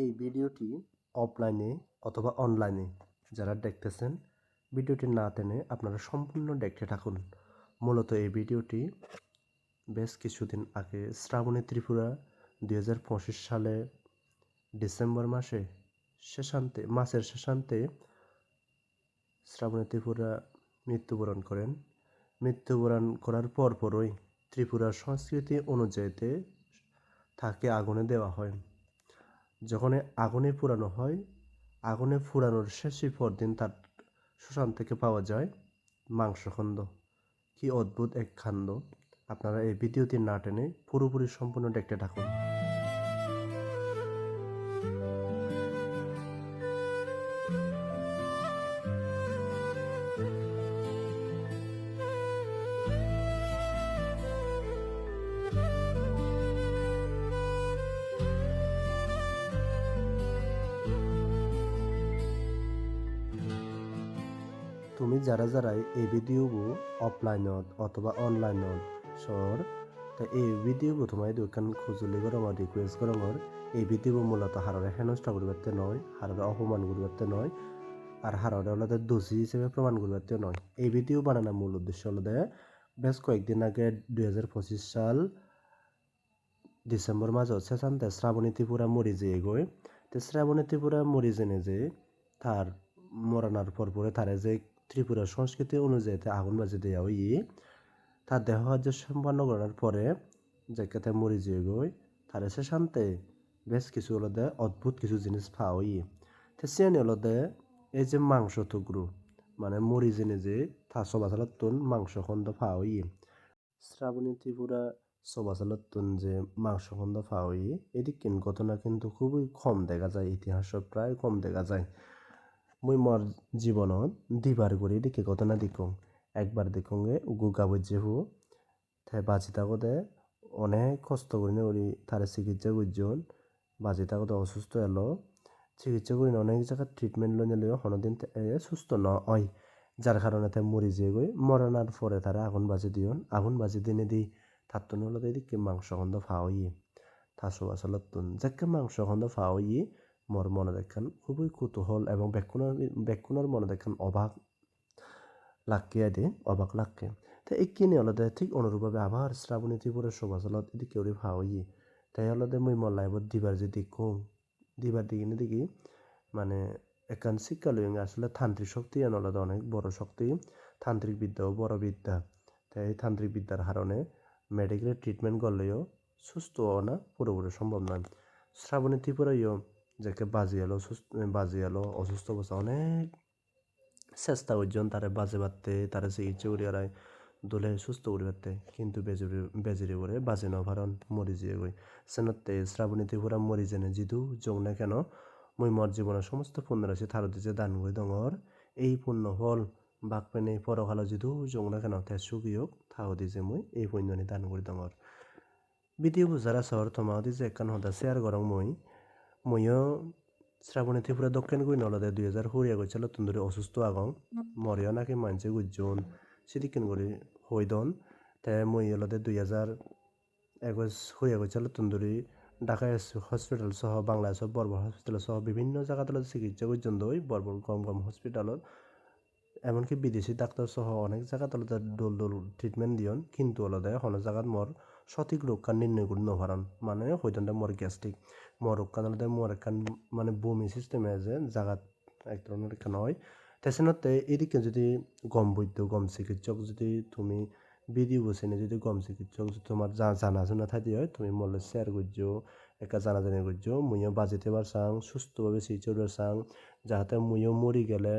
এই ভিডিওটি অফলাইনে অথবা অনলাইনে যারা দেখতেছেন ভিডিওটি না টেনে আপনারা সম্পূর্ণ দেখতে থাকুন। মূলত এই ভিডিওটি বেশ কিছুদিন আগে শ্রাবণী ত্রিপুরা 2025 সালে ডিসেম্বর মাসের শেষান্তে শ্রাবণী ত্রিপুরা মৃত্যুবরণ করেন। মৃত্যুবরণ করার পরপরই ত্রিপুরার সংস্কৃতি অনুযায়ীতে তাকে আগুনে দেওয়া হয়। যখন আগুনে পোড়ানো হয়, আগুনে পোড়ানোর শেষই পরদিন তার শ্মশান থেকে পাওয়া যায় মাংসখণ্ড। কি অদ্ভুত এক কাণ্ড! আপনারা এই ভিডিওটি না টেনে পুরোপুরি সম্পূর্ণ দেখতে থাকুন। তুমি যাৰাই এই ভিডিঅ'বোৰ অফলাইনত অথবা অনলাইনত চৰ এই ভিডিঅ'বোৰ তোমায় দোকান খুজুলি গরমর রিকোয়েস্ট গরমর এই ভিডিঅ'বোৰ মূলত হাররে হেনস্থা করতে নয়, হাররে অপমান করতে নয়, আর হাররে হলদে দোষী হিসেবে প্রমাণ করতে নয়। এই ভিডিও বানানোর মূল উদ্দেশ্য হলদে বেশ কয়েকদিন আগে 2025 সাল ডিসেম্বর মাসত শেষান্তে শ্রাবণী ত্রিপুরা মরি যেয়ে গই। তো শ্রাবণী ত্রিপুরা মরি জেনে যে তার মরানোর পরে তারে যে ত্রিপুরার সংস্কৃতি অনুযায়ী আগুন বাজি দেওয়া হই তার দেহ কার্য সম্পন্ন করার পরে যেটাতে মরি যেয়ে গই তারে শেষান্তে বেশ কিছু হলদে অদ্ভুত কিছু জিনিস পাওয়া হই। তো সিয়ানি হলদে এই যে মাংস টুকরো মানে মরি জেনে যে তার সবাসালতুন মাংস খন্ড পাওয়া হই। শ্রাবণী ত্রিপুরা সবাসালতুন যে মাংস খন্ড পাওয়া হই এদিক ঘটনা কিন্তু খুবই কম দেখা যায়, ইতিহাসত প্রায় কম দেখা যায়। মুই মোর জীবনত দিবার করে এদিকে ঘটনা দেখুন। একবার দেখুন উগু গাবর যেহু তাই বাঁচি থাকতে অনেক কষ্ট করি ওরি তারে চিকিৎসা করজন। বাঁচি থাকতে অসুস্থ এলো, চিকিৎসা করি অনেক জায়গায় ট্রিটমেন্ট লই নিলেও কোনোদিন সুস্থ নয়, যার কারণে তাই মরি যেয়ে গই। মরানোর পরে তারা আগুন বাজি দিয়ন, আগুন বাজি দিনে দি তার তো হলো এদিকে মাংস খন্ড ফাওয়ি থাসো আসলতুন যাকে মাংস খন্ড ফাওয়ি মোর মনে দেখেন খুবই কুতূহল এবং বেকুনার মনে দেখেন অবাক লাগে। তো এই কিনে হলদে ঠিক অনুরূপভাবে আবার শ্রাবণী ত্রিপুরের শোভাচলত এদিকে ওরি ফাওয়ি তাই হলদে মুই মোর লাইফত দিবার যে দিবার দেখি মানে একান শিক্ষা লই আসলে তান্ত্রিক শক্তি হলদে অনেক বড় শক্তি, তান্ত্রিক বিদ্যাও বড় বিদ্যা। তাই এই তান্ত্রিক বিদ্যার কারণে মেডিকেল ট্রিটমেন্ট করলেও সুস্থ হওয়া না পুরোপুরি সম্ভব নয়। শ্রাবণী ত্রিপুরাইও যাকে বাজি এলো অসুস্থ অবস্থা অনেক চেষ্টা করছেন তারে বাজে বাড়তে তারে চিকিৎসা করি আর দোলে সুস্থ করি পারতে, কিন্তু বেজিরে করে বাজে নভারণ মরি যেয়ে গই সেনতে শ্রাবণী ত্রিপুরা মরি জেনে জিদু যৌ না কেন মুই মোর জীবনের সমস্ত পুণ্যরাশি থারো দিছে দান করে দঙর এই পুণ্য ফল বাক পেনে পরকালো জিদু যৌ না কেন তে সুগিয়োগ থাও দিছে মুই এই পুণ্যনি দান করে দঙর। ভিডিও বুঝারা শহর তোমাও দিছে একান হদা শেয়ার করং মুইও শ্রাবণী ত্রিপুরা দক্ষিণ গুই নলদে 2000 গেছিল তুন্দুরি অসুস্থ আগং মরিও নাকি মানছে গুজন সিদিকিন করি হইদন তাই মুই হলদে 2021 গেছিল তুন্দুরি ঢাকা হসপিটাল সহ বাংলাদেশ বর্বর হসপিটাল সহ বিভিন্ন জায়গাতে চিকিৎসা করছেন দই বর্বর গম হসপিটালত এমনকি বিদেশি ডাক্তার সহ অনেক জায়গা দোল ট্রিটমেন্ট দিয়ন, কিন্তু হলদে কোনো জায়গাত মোর সঠিক রোগকান নির্ণয় করি নভারণ মানে হইতন মোর গ্যাস্ট্রিক মোর রোগকান হলদে মোর একখান মানে বমি সিস্টেমে যে জায়গাত এক ধরনের একখান হয়। তেসেনতে এদিকে যদি গম বৈদ্য গম চিকিৎসক যদি তুমি ভিডিও বসেনে যদি গম চিকিৎসক যদি তোমার জানাশোনা থাকি হয় তুমি মোলে শেয়ার করছো একা জানাজানি করছো মুইও বাজিতে পারছাং সুস্থভাবে চিকিৎসা পারছাং যাহাতে মুইও মরি গেলে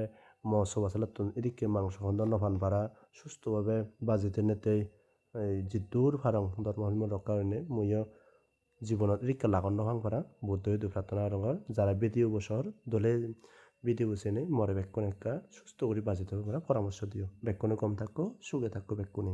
এদিকে মাংস খন্ড নফান পারা সুস্থভাবে বাজিতে নেতে জিদ্দুর ফারং ধর্ম রক্ষার মুইও জীবনত এদিকে লাগন নফাং পারা বুদ্ধ প্রার্থনা রঙর যারা ভিডিও বছর দলে ভিডিও বসে নেই মরে বেক্ষণ একটা সুস্থ করে বাজিতে পারা পরামর্শ দিও। বেক্ষণে কম থাকো সুখে থাকো বেক্ষণে।